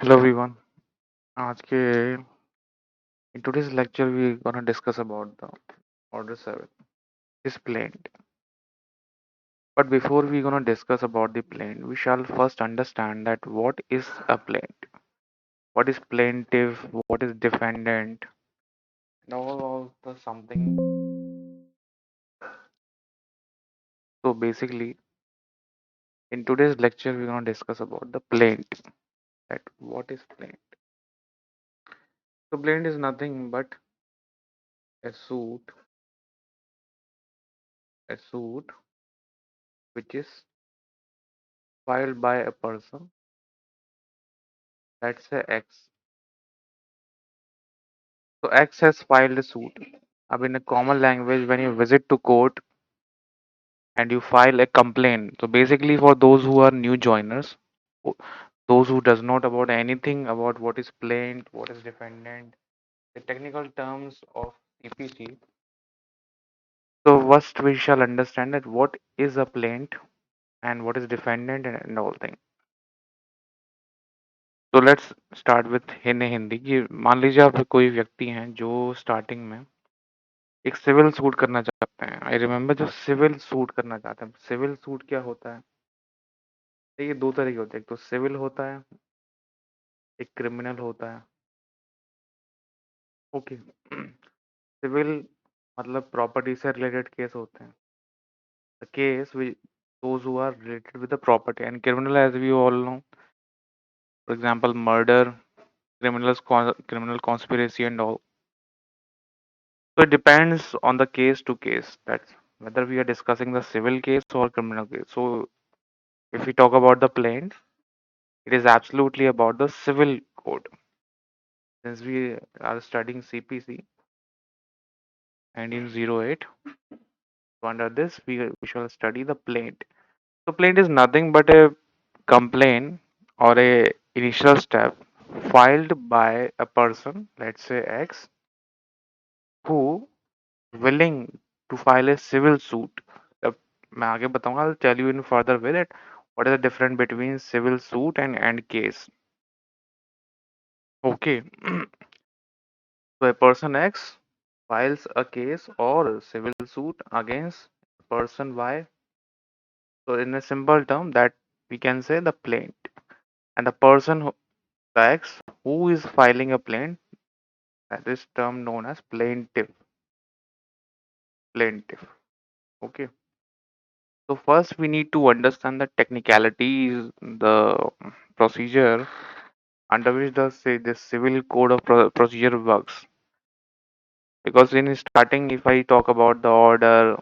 Hello everyone. आज के in today's lecture we're gonna discuss about the order 7 is plaint. But before we're gonna discuss about the plaint, we shall first understand that what is a plaint, what is plaintiff, what is defendant, and all of the something. So basically, in today's lecture we're gonna discuss about the plaint. That what is plaint? So plaint is nothing but a suit which is filed by a person. Let's say X. So X has filed a suit. In a common language, when you visit to court and you file a complaint, so basically for those who are new joiners, who- those who does not about anything about what is plaint, what is defendant, the technical terms of CPC. So first we shall understand that what is a plaint and what is defendant and all thing. तो let's start with Hindi कि मान लीजिए आप कोई व्यक्ति हैं जो starting में एक सिविल सूट करना चाहते हैं। आई रिमेम्बर जो सिविल सूट करना चाहते हैं, सिविल सूट क्या होता है? देखिए 2 तरह के होते हैं, एक तो सिविल होता है, एक क्रिमिनल होता है। ओके। सिविल मतलब प्रॉपर्टी से रिलेटेड केस होते हैं। The case which those who are related with the property and criminal as we all know, for example murder, criminal conspiracy and all. So it depends on the case to case. That's whether we are discussing the civil case or criminal case. So if we talk about the plaintiff, it is absolutely about the civil code. Since we are studying CPC and in 08, so under this we shall study the plaint. So plaint is nothing but a complaint or a initial step filed by a person, let's say X, who willing to file a civil suit. अब मैं आगे बताऊंगा, I'll tell you in further way that what is the difference between civil suit and case. Okay. So a person X files a case or civil suit against person Y. So in a simple term that we can say the plaint. And the person the X who is filing a plaint, that is term known as plaintiff. Plaintiff. Okay. So first we need to understand the technicalities, the procedure under which the civil code of procedure works. Because in starting, if I talk about the order,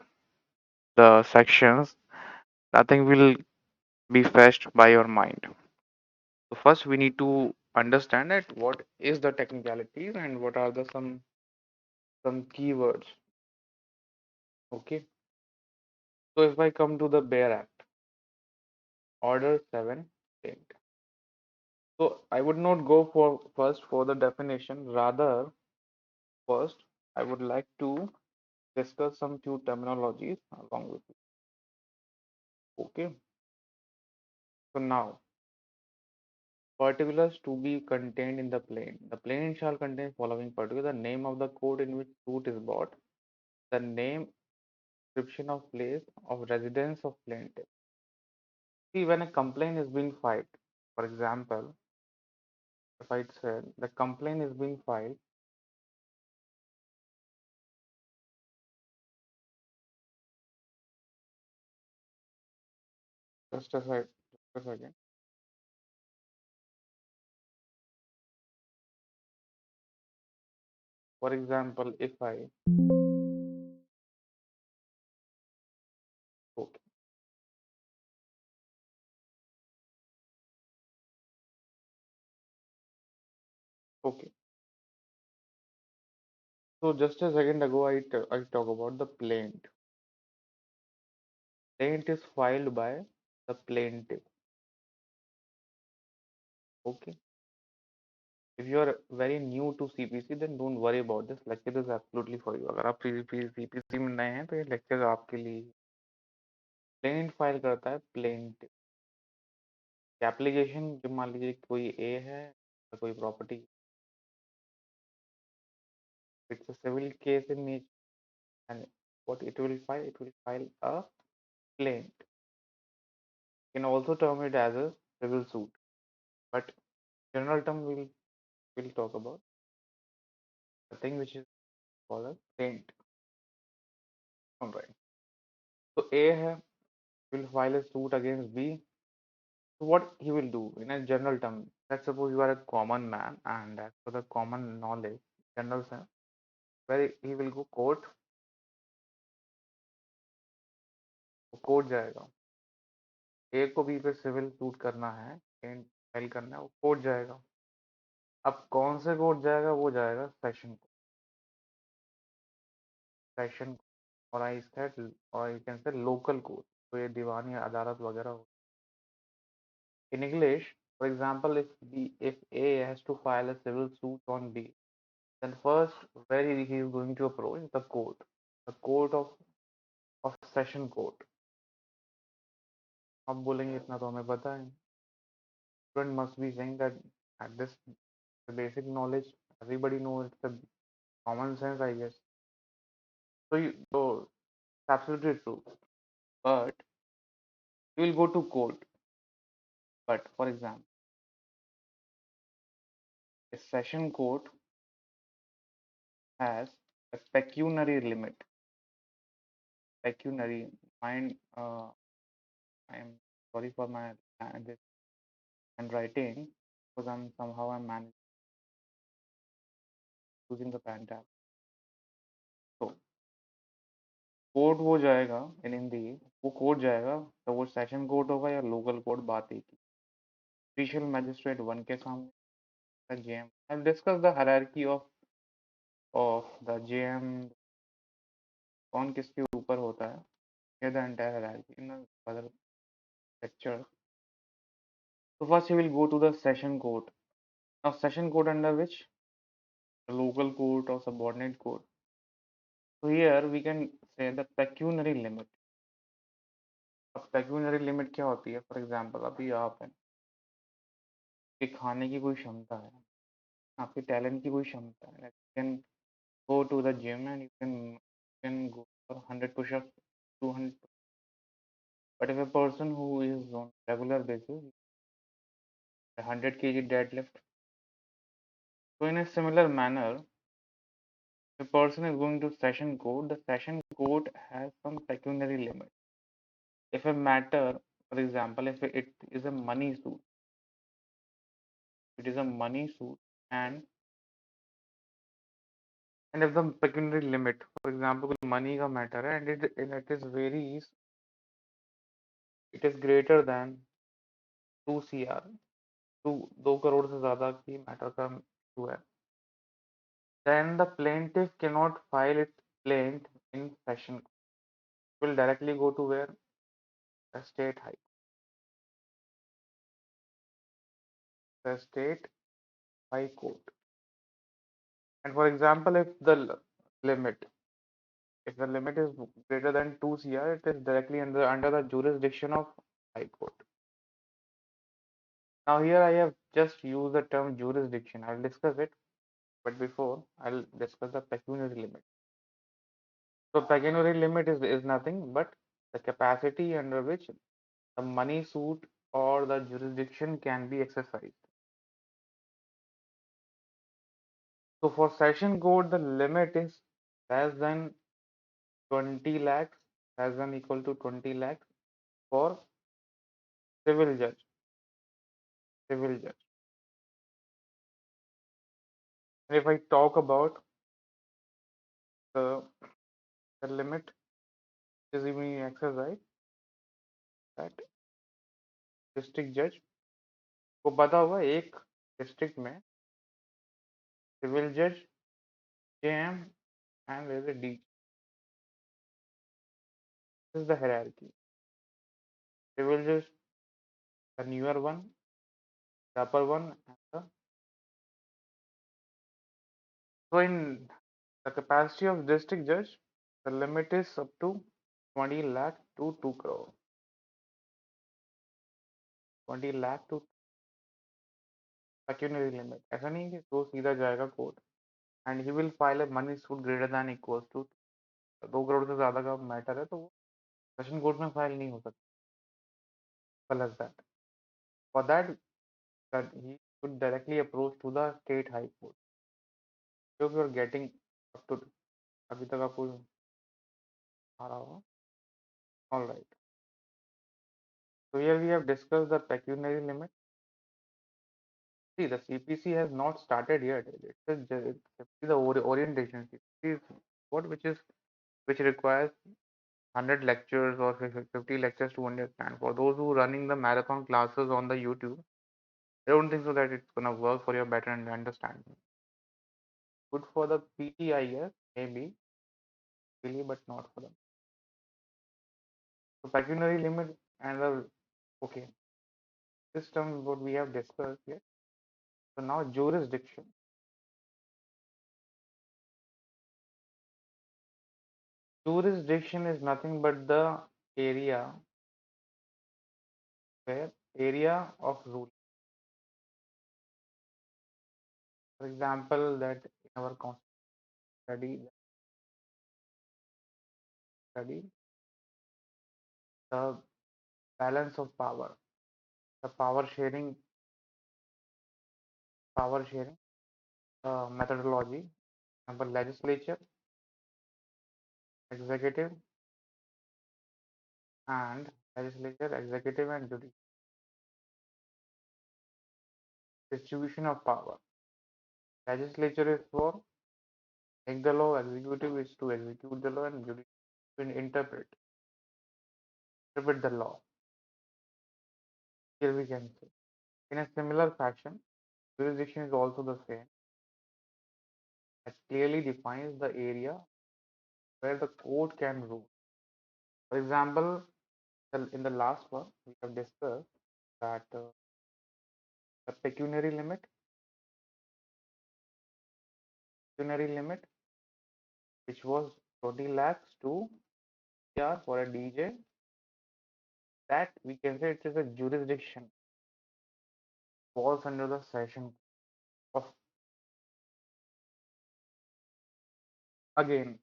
the sections, nothing will be fetched by your mind. So first we need to understand that what is the technicalities and what are the some keywords. Okay. So if I come to the Bare Act, Order 7, plaint. So I would not go for first for the definition. Rather, first I would like to discuss some few terminologies along with it. Okay. So now, particulars to be contained in the plaint. The plaint shall contain following particulars: the name of the court in which suit is brought, the name, description of place of residence of plaintiff. See, when a complaint is being filed, for example, if I said the complaint is being filed, just a second. For example, if I okay, okay. So just a second ago, I talk about the plaint. Plaint is filed by the plaintiff. Okay. If you are very new to CPC, then don't worry about this. Lecture is absolutely for you. अगर आप CPC में नए हैं तो ये lecture आपके लिए। Plaint file करता है plaintiff। एप्लीकेशन जो मान लीजिए कोई A है, कोई property, it's a civil case in nature, and what it will file a plaint. You can also term it as a civil suit, but general term will talk about the thing which is called a plaint. All right. So A will file a suit against B. So what he will do in a general term, let's suppose you are a common man, and as per the common knowledge, general sense, where he will go court, वो court जाएगा। ए को B पे civil suit करना है, file करना है, वो court जाएगा। अब कौन से कोर्ट जाएगा? वो जाएगा सेशन सेशन और आई सेड और you can say local court, तो ये दीवानी अदालत वगैरह हो। In English, for example, if A has to file a civil suit on B, then first where he is going to approach the court of session court. अब बोलेंगे इतना तो हमें पता है, student must be saying that at this basic knowledge everybody knows, it's a common sense, I guess. So it's absolutely true, but you will go to court. But for example, a session court has a pecuniary limit. Pecuniary, mind, I am sorry for my this handwriting, because I'm managing using the pen tab. So court वो जाएगा इन हिंदी, वो court जाएगा तो वो session court होगा या local court, बात एक ही। जुडिशियल मैजिस्ट्रेट वन के सामने JM, I discuss the hierarchy of the JM, कौन किसके ऊपर होता है, the entire hierarchy in other lecture. So first he will go to the session court. Now session court under which? The local court or subordinate court. So here we can say the pecuniary limit. अब pecuniary limit क्या होती है? For example, अभी आप हैं, कि खाने की कोई क्षमता है, आपके टैलेंट की कोई क्षमता है, you can go to the gym and you can go for 100 push-ups, 200. But if a person who is on regular basis, 100 kg deadlift, so in a similar manner, if a person is going to session court, the session court has some pecuniary limit. If a matter, for example, if it is a money suit, it is a money suit, and and if the pecuniary limit, for example, money का matter है, and it is varies, it is greater than 2 CR, 2 crore से ज़्यादा की matter का issue है, then the plaintiff cannot file its plaint in session. It will directly go to where? The state high court. And for example, if the limit, if the limit is greater than 2 CR, it is directly under the jurisdiction of high court. Now here I have just used the term jurisdiction. I'll discuss it, but before I'll discuss the pecuniary limit. So pecuniary limit is nothing but the capacity under which the money suit or the jurisdiction can be exercised. So for session court, the limit is less than 20 lakhs, less than equal to 20 lakhs for civil judge. Civil judge. And if I talk about the, the limit is being exercised, that district judge को पता होगा एक district में civil judge, JM, and there is a D. This is the hierarchy. Civil judge, the newer one, the upper one, and the so in the capacity of district judge, the limit is up to 20 lakh to 2 crore. 20 lakh to Pecuniary limit, ऐसा नहीं कि वो सीधा जाएगा court and he will file a money suit greater than equals to 2 crore से ज्यादा का matter है तो वो सेशन कोर्ट में फाइल नहीं हो सकता. Simple as that. For that he should directly approach to the state high court. So if you are getting up to अभी तक आपको आ रहा होगा. All right. So here we have discussed the pecuniary limit. See, the CPC has not started yet. It's simply the orientation. CPC is what which requires 100 lectures or 50 lectures to understand. For those who running the marathon classes on the YouTube, I don't think so that it's gonna work for your better understanding. Good for the PT, I guess, maybe, really, but not for them. So pecuniary limit and the okay system what we have discussed here. So now jurisdiction. Jurisdiction is nothing but the area where area of rule. For example, that in our study the balance of power, the power sharing methodology. Example, legislature, executive, and legislature, executive, and judicial distribution of power. Legislature is for make the law, executive is to execute the law, and judicial to interpret the law. Here we can say. In a similar fashion, jurisdiction is also the same. It clearly defines the area where the court can rule. For example, in the last one, we have discussed that the pecuniary limit, which was 20 lakhs to CR for a DJ, that we can say it is a jurisdiction, falls under the session of again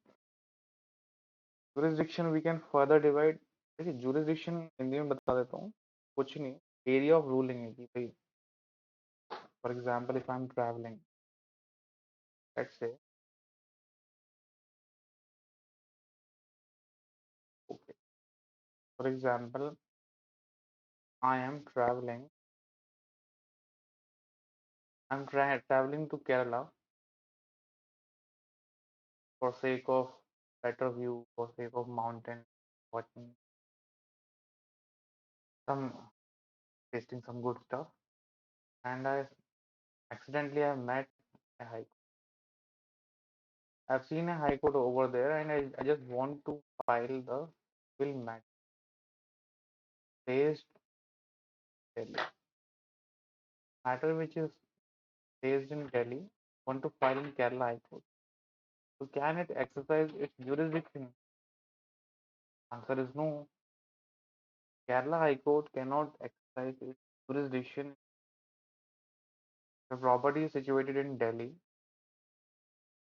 jurisdiction we can further divide. देखिए jurisdiction Hindi में बता देता हूँ कुछ नहीं area of ruling है कि भाई for example if I'm traveling, let's say, okay, for example I am traveling, traveling to Kerala for sake of better view, for sake of mountain watching some, tasting some good stuff, and I accidentally have met a high I've seen a high court over there, and I just want to file the civil matter based Delhi. Matter which is based in Delhi, want to file in Kerala High Court. So can it exercise its jurisdiction? Answer is no. Kerala High Court cannot exercise its jurisdiction. The property is situated in Delhi.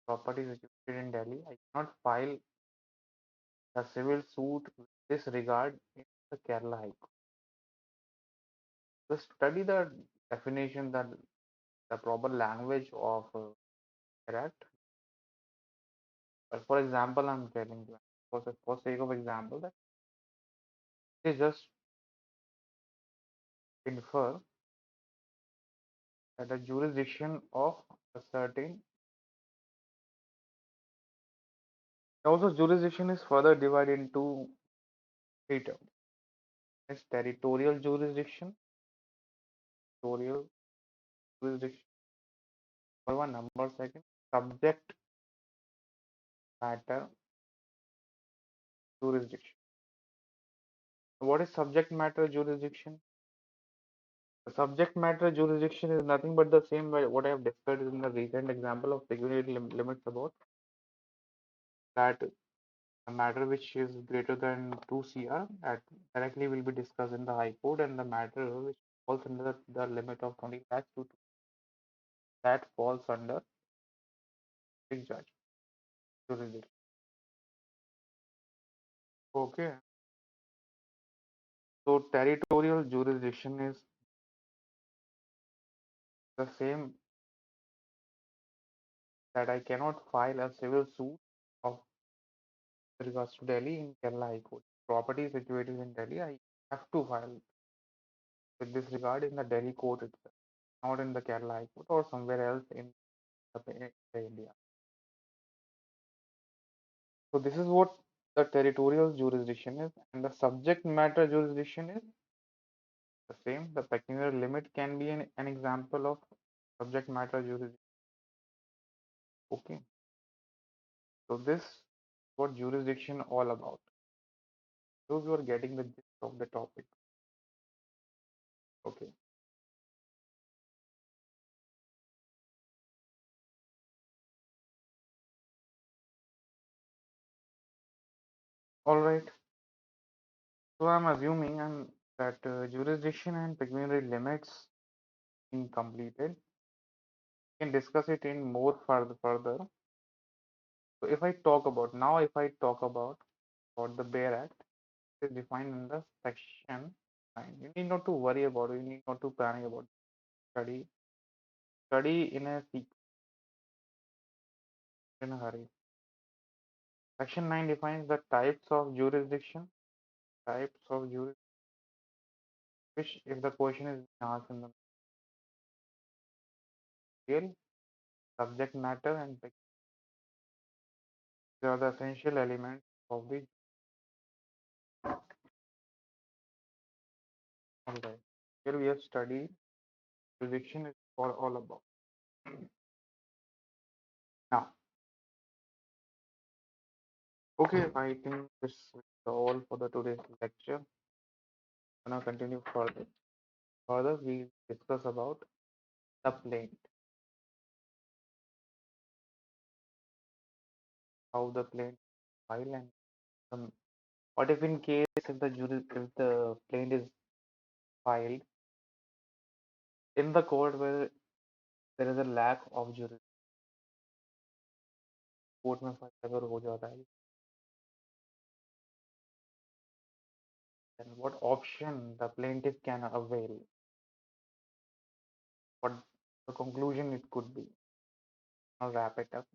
Property is situated in Delhi. I cannot file a civil suit with this regard in the Kerala High Court. Just study the definition, the proper language of correct. But for example, I'm telling you, for sake of example, that they just infer that the jurisdiction of a certain also jurisdiction is further divided into three terms. It's territorial jurisdiction, territorial jurisdiction, number one, number second, subject matter jurisdiction. What is subject matter jurisdiction? The subject matter jurisdiction is nothing but the same what I have discussed in the recent example of pecuniary limits about that a matter which is greater than 2 CR that directly will be discussed in the High Court, and the matter which falls under the limit of 20 lakhs to 2. that falls under big judge jurisdiction. Okay. So territorial jurisdiction is the same that I cannot file a civil suit of regards to Delhi in Kerala High Court. Property situated in Delhi, I have to file with this regard in the Delhi court itself, not in the Kerala High Court or somewhere else in India. So this is what the territorial jurisdiction is, and the subject matter jurisdiction is the same. The pecuniary limit can be an example of subject matter jurisdiction. Okay, so this is what jurisdiction all about. Those who are getting the gist of the topic. Okay, all right. So I'm assuming that jurisdiction and pecuniary limits being completed. We can discuss it in more further. So if I talk about now, if I talk about the Bear Act, it is defined in the section 9. You need not to worry about it. You need not to panic about it. Study in in a hurry. Section 9 defines the types of jurisdiction. Types of jurisdiction, which if the question is asked in the real subject matter and they are the essential elements of the. Alright. Here we have studied jurisdiction is all about. Now, okay, I think this is all for the today's lecture. Gonna continue further. Further, we discuss about the plaint, how the plaint file and what if in case if if the plaint is filed in the court where there is a lack of jurisdiction, court में file अगर हो जाता है, then what option the plaintiff can avail, what the conclusion it could be. I'll wrap it up.